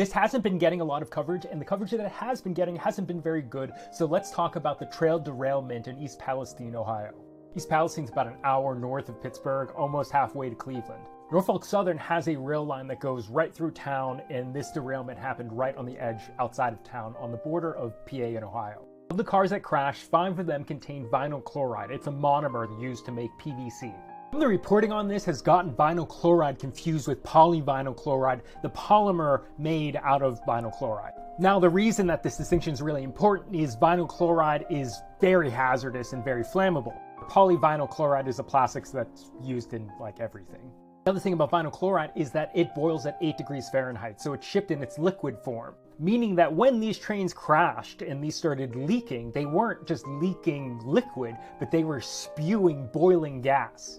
This hasn't been getting a lot of coverage, and the coverage that it has been getting hasn't been very good, so let's talk about the trail derailment in East Palestine, Ohio. East Palestine's about an hour north of Pittsburgh, almost halfway to Cleveland. Norfolk Southern has a rail line that goes right through town, and this derailment happened right on the edge outside of town on the border of PA and Ohio. Of the cars that crashed, 5 of them contained vinyl chloride. It's a monomer used to make PVC. The reporting on this has gotten vinyl chloride confused with polyvinyl chloride, the polymer made out of vinyl chloride. Now, the reason that this distinction is really important is vinyl chloride is very hazardous and very flammable. Polyvinyl chloride is a plastic that's used in like everything. The other thing about vinyl chloride is that it boils at 8 degrees Fahrenheit, so it's shipped in its liquid form. Meaning that when these trains crashed and these started leaking, they weren't just leaking liquid, but they were spewing boiling gas.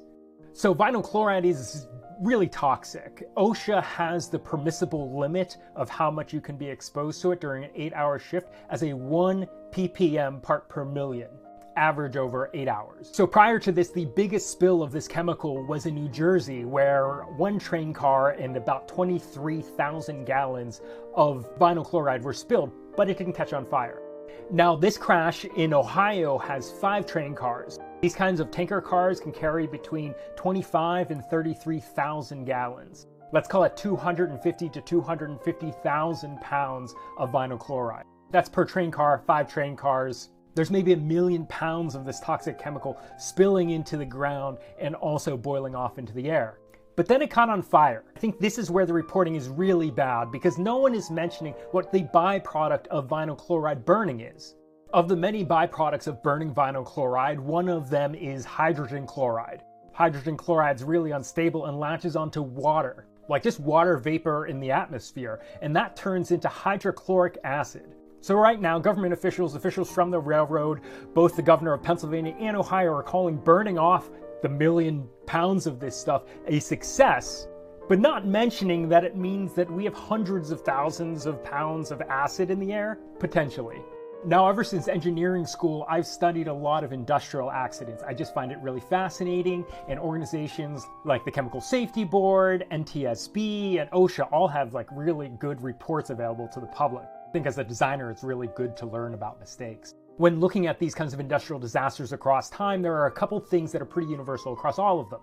So vinyl chloride is really toxic. OSHA has the permissible limit of how much you can be exposed to it during an 8-hour shift as a 1 ppm part per million, average over 8 hours. So prior to this, the biggest spill of this chemical was in New Jersey, where 1 train car and about 23,000 gallons of vinyl chloride were spilled, but it didn't catch on fire. Now, this crash in Ohio has 5 train cars. These kinds of tanker cars can carry between 25 and 33,000 gallons. Let's call it 250 to 250,000 pounds of vinyl chloride. That's per train car, 5 train cars. There's maybe 1 million pounds of this toxic chemical spilling into the ground and also boiling off into the air. But then it caught on fire. I think this is where the reporting is really bad because no one is mentioning what the byproduct of vinyl chloride burning is. Of the many byproducts of burning vinyl chloride, one of them is hydrogen chloride. Hydrogen chloride is really unstable and latches onto water, like just water vapor in the atmosphere, and that turns into hydrochloric acid. So right now, government officials from the railroad, both the governor of Pennsylvania and Ohio are calling burning off the 1 million pounds of this stuff a success, but not mentioning that it means that we have hundreds of thousands of pounds of acid in the air, potentially. Now, ever since engineering school, I've studied a lot of industrial accidents. I just find it really fascinating, and organizations like the Chemical Safety Board, NTSB, and OSHA all have like really good reports available to the public. I think as a designer, it's really good to learn about mistakes. When looking at these kinds of industrial disasters across time, there are a couple things that are pretty universal across all of them.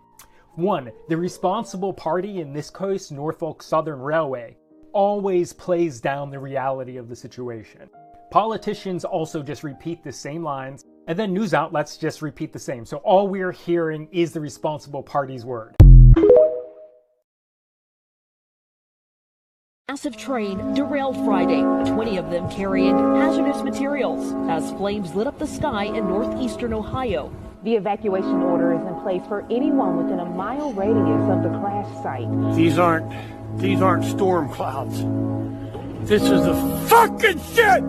1, the responsible party, in this case, Norfolk Southern Railway, always plays down the reality of the situation. Politicians also just repeat the same lines, and then news outlets just repeat the same. So all we're hearing is the responsible party's word. Massive train derailed Friday, 20 of them carrying hazardous materials as flames lit up the sky in northeastern Ohio. The evacuation order is in place for anyone within a mile radius of the crash site. These aren't storm clouds. This is the fucking shit!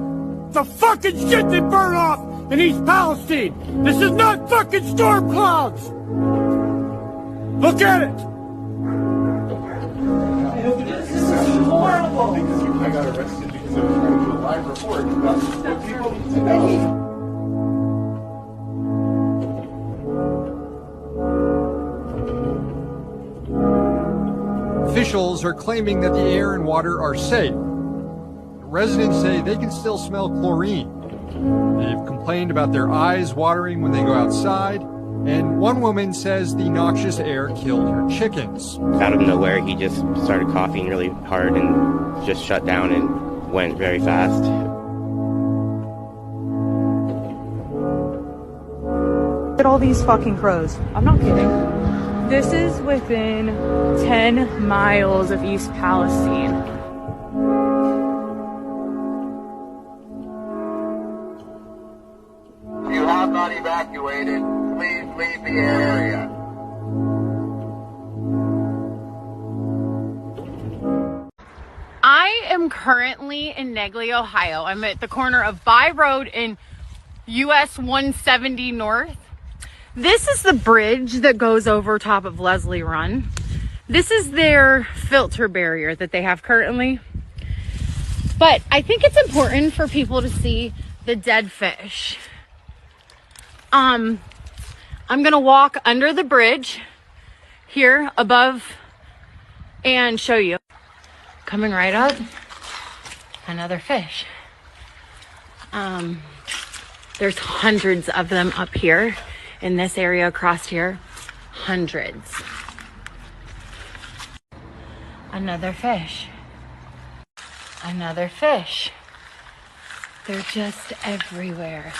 The fucking shit they burn off in East Palestine! This is not fucking storm clouds! Look at it! This is horrible! I got arrested because I was trying to do a live report about what people need to know. Officials are claiming that the air and water are safe. Residents say they can still smell chlorine. They've complained about their eyes watering when they go outside, and one woman says the noxious air killed her chickens. Out of nowhere, he just started coughing really hard and just shut down and went very fast. Look at all these fucking crows. I'm not kidding. This is within 10 miles of East Palestine. If you have not evacuated, please leave the area. I am currently in Negley, Ohio. I'm at the corner of By Road and US 170 North. This is the bridge that goes over top of Leslie Run. This is their filter barrier that they have currently. But I think it's important for people to see the dead fish. I'm gonna walk under the bridge here above and show you. Coming right up. Another fish. There's hundreds of them up here in this area across here. Hundreds. Another fish. Another fish. They're just everywhere.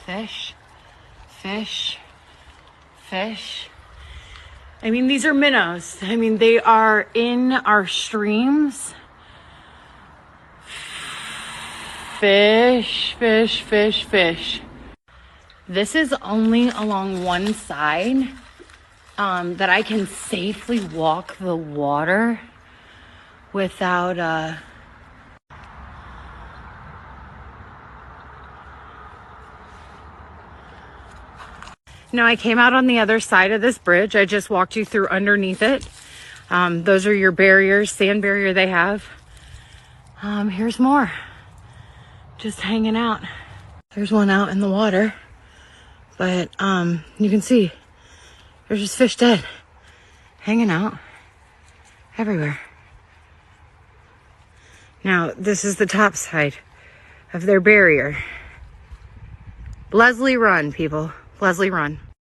Fish. Fish. Fish. I mean, these are minnows. I mean, they are in our streams. Fish, fish, fish, fish. This is only along one side that I can safely walk the water without Now I came out on the other side of this bridge. I just walked you through underneath it. Those are your barriers, sand barrier they have. Here's more. Just hanging out. There's one out in the water, but you can see there's just fish dead, hanging out everywhere. Now this is the top side of their barrier. Leslie, run, people. Leslie, run.